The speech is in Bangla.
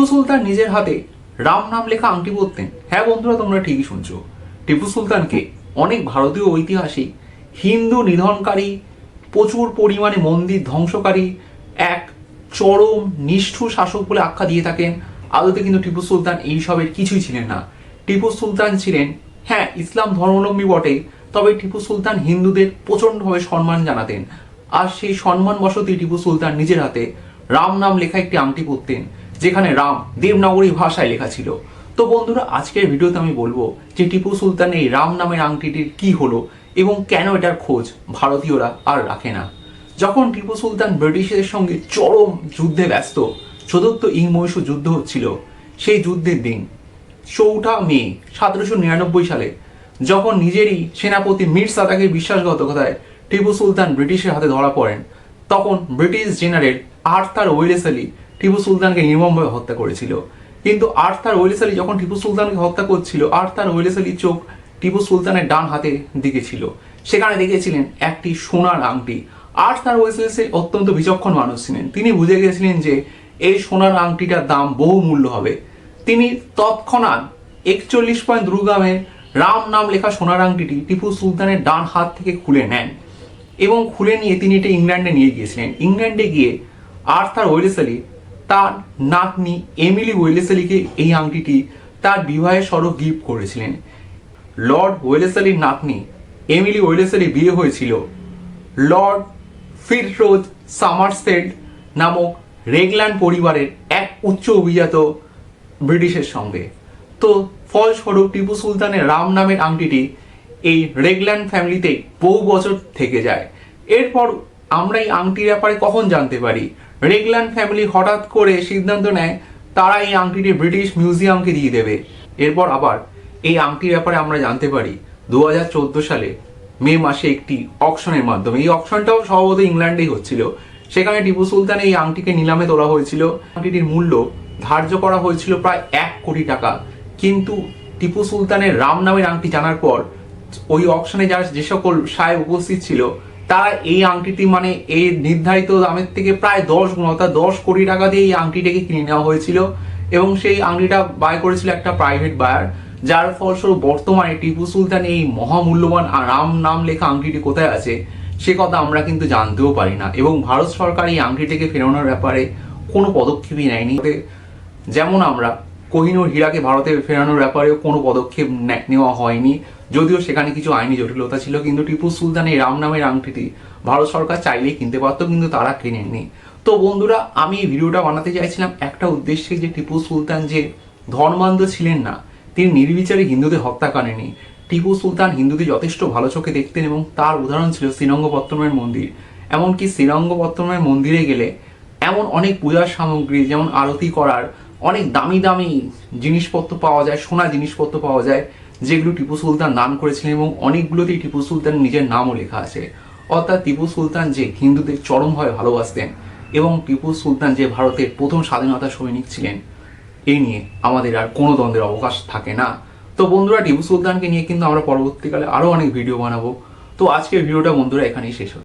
টিপু সুলতান নিজের হাতে রাম নাম লেখা আংটি পরতেন। হ্যাঁ বন্ধুরা, তোমরা ঠিকই শুনছো। টিপু সুলতানকে অনেক ভারতীয় ঐতিহাসিক হিন্দু নিধনকারী, প্রচুর পরিমাণে মন্দির ধ্বংসকারী, এক চরম নিষ্ঠুর শাসক বলে আখ্যা দিয়ে থাকেন। আদতে কিন্তু টিপু সুলতান এইসবের কিছুই ছিলেন না। টিপু সুলতান ছিলেন, হ্যাঁ, ইসলাম ধর্মাবলম্বী বটে, তবে টিপু সুলতান হিন্দুদের প্রচণ্ডভাবে সম্মান জানাতেন। আর সেই সম্মান বশতই টিপু সুলতান নিজের হাতে রাম নাম লেখা একটি আংটি পরতেন, যেখানে রাম দেবনাগরী ভাষায় লেখা ছিল। তো বন্ধুরা, আজকের ভিডিওতে আমি বলবো যে টিপু সুলতান এই রাম নামের আংটিটির কি হলো এবং কেন এটার খোঁজ ভারতীয়রা আর রাখে না। যখন টিপু সুলতান ব্রিটিশদের সঙ্গে চরম যুদ্ধে ব্যস্ত, চতুর্থ ইং-মহীশূর যুদ্ধ হচ্ছিল, সেই যুদ্ধের দিন 4 মে 1799 সালে যখন নিজেরই সেনাপতি মীর সাদাকের বিশ্বাসঘাতকতায় টিপু সুলতান ব্রিটিশের হাতে ধরা পড়েন, তখন British general Arthur Wellesley Tipu সুলতানকে নির্মমভাবে হত্যা করেছিল। কিন্তু আর্থার ওয়েলেসলি যখন টিপু সুলতানকে হত্যা করছিল, আর্থার ওয়েলেসলির চোখ টিপু সুলতানের ডান হাতের দিকে ছিল। সেখানে দেখেছিলেন একটি সোনার আংটি। আর্থার ওয়েলেসলি অত্যন্ত বিচক্ষণ মানুষ ছিলেন। তিনি বুঝে গেছিলেন যে এই সোনার আংটিটার দাম বহু মূল্য হবে। তিনি তৎক্ষণাৎ 41.2 গ্রামের রাম নাম লেখা সোনার আংটিটি টিপু সুলতানের ডান হাত থেকে খুলে নেন এবং খুলে নিয়ে তিনি এটা ইংল্যান্ডে নিয়ে গিয়েছিলেন। ইংল্যান্ডে গিয়ে আর্থার ওয়েলেসলি তার নাতনি এমিলি ওয়েলেসলিকে এই আংটিটি তার বিবাহের স্বরূপ গিফট করেছিলেন। লর্ড ওয়েলেসলির নাতনি এমিলি ওয়েলেসলি বিয়ে হয়েছিল লর্ড ফিটজরজ সামারসেট নামক রেগল্যান্ড পরিবারের এক উচ্চ অভিজাত ব্রিটিশের সঙ্গে। তো ফলস্বরূপ টিপু সুলতানের রাম নামের আংটিটি এই রেগল্যান্ড ফ্যামিলিতে বহু বছর থেকে যায়। এরপর আমরা এই আংটির ব্যাপারে কখন জানতে পারি? রেগল্যান্ড ফ্যামিলি হঠাৎ করে সিদ্ধান্ত নেয় তারা এই আংটিটি ব্রিটিশ মিউজিয়ামকে দিয়ে দেবে। এরপর আবার এই আংটির ব্যাপারে আমরা জানতে পারি 2014 সালে মে মাসে একটি অকশনের মাধ্যমে। এই অকশনটাও সম্ভবত ইংল্যান্ডেই হচ্ছিল। সেখানে টিপু সুলতান এই আংটিকে নিলামে তোলা হয়েছিল। আংটিটির মূল্য ধার্য করা হয়েছিল প্রায় 1 কোটি টাকা। কিন্তু টিপু সুলতানের রাম নামের আংটি জানার পর ওই অকশনে যে সকল সাহেব উপস্থিত ছিল, তারা এই আংটিটি মানে এই নির্ধারিত দামের থেকে প্রায় 10 গুণ, অর্থাৎ 10 কোটি টাকা দিয়ে এই আংটিটাকে কিনে নেওয়া হয়েছিল এবং সেই আংটিটা বাই করেছিল একটা প্রাইভেট বায়ার। যার ফলস্বরূপ বর্তমানে টিপু সুলতান এই মহামূল্যবান রাম নাম লেখা আংটিটি কোথায় আছে সে কথা আমরা কিন্তু জানতেও পারি না। এবং ভারত সরকার এই আংটিটিকে ফেরানোর ব্যাপারে কোনো পদক্ষেপই নেয়নি। যেমন আমরা কোহিনূর হীরাকে ভারতে ফেরানোর ব্যাপারেও কোনো পদক্ষেপ নেওয়া হয়নি, যদিও সেখানে কিছু আইনি জটিলতা ছিল। কিন্তু টিপু সুলতান এই রাম নামের আংটিটি ভারত সরকার চাইলেই কিনতে পারতো, কিন্তু তারা কিনেননি। তো বন্ধুরা, আমি এই ভিডিওটা বানাতে চাইছিলাম একটা উদ্দেশ্যে, যে টিপু সুলতান যে ধর্মান্ধ ছিলেন না, তিনি নির্বিচারে হিন্দুদের হত্যা করেননি। টিপু সুলতান হিন্দুদের যথেষ্ট ভালো চোখে দেখতেন এবং তার উদাহরণ ছিল শ্রীরঙ্গপত্তমের মন্দির। এমনকি শ্রীরঙ্গপত্তমের মন্দিরে গেলে এমন অনেক পূজার সামগ্রী, যেমন আরতি করার অনেক দামি দামি জিনিসপত্র পাওয়া যায়, সোনা জিনিসপত্র পাওয়া যায়, যেগুলো টিপু সুলতান দান করেছিলেন এবং অনেকগুলোতেই টিপু সুলতান নিজের নামও লেখা আছে। অর্থাৎ টিপু সুলতান যে হিন্দুদের চরমভাবে ভালোবাসতেন এবং টিপু সুলতান যে ভারতের প্রথম স্বাধীনতা সৈনিক ছিলেন, এই নিয়ে আমাদের আর কোনো দ্বন্দ্বের অবকাশ থাকে না। তো বন্ধুরা, টিপু সুলতানকে নিয়ে কিন্তু আমরা পরবর্তীকালে আরও অনেক ভিডিও বানাবো। তো আজকের ভিডিওটা বন্ধুরা এখানেই শেষ হলো।